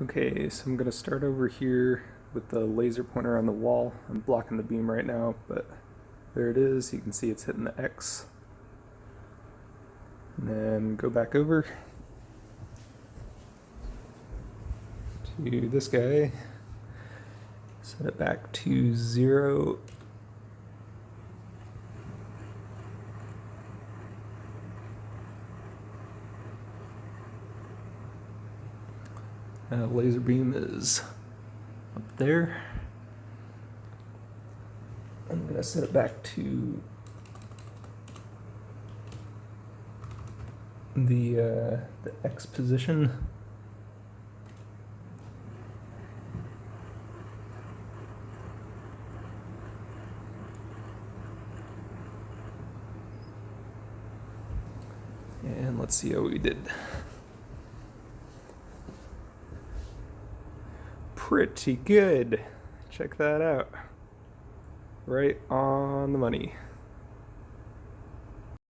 Okay, so I'm going to start over here with the laser pointer on the wall. I'm blocking the beam right now, but there it is. You can see it's hitting the X. And then go back over to this guy. Set it back to 0. Laser beam is up there. I'm going to set it back to the X position. And let's see how we did. Pretty good. Check that out. Right on the money.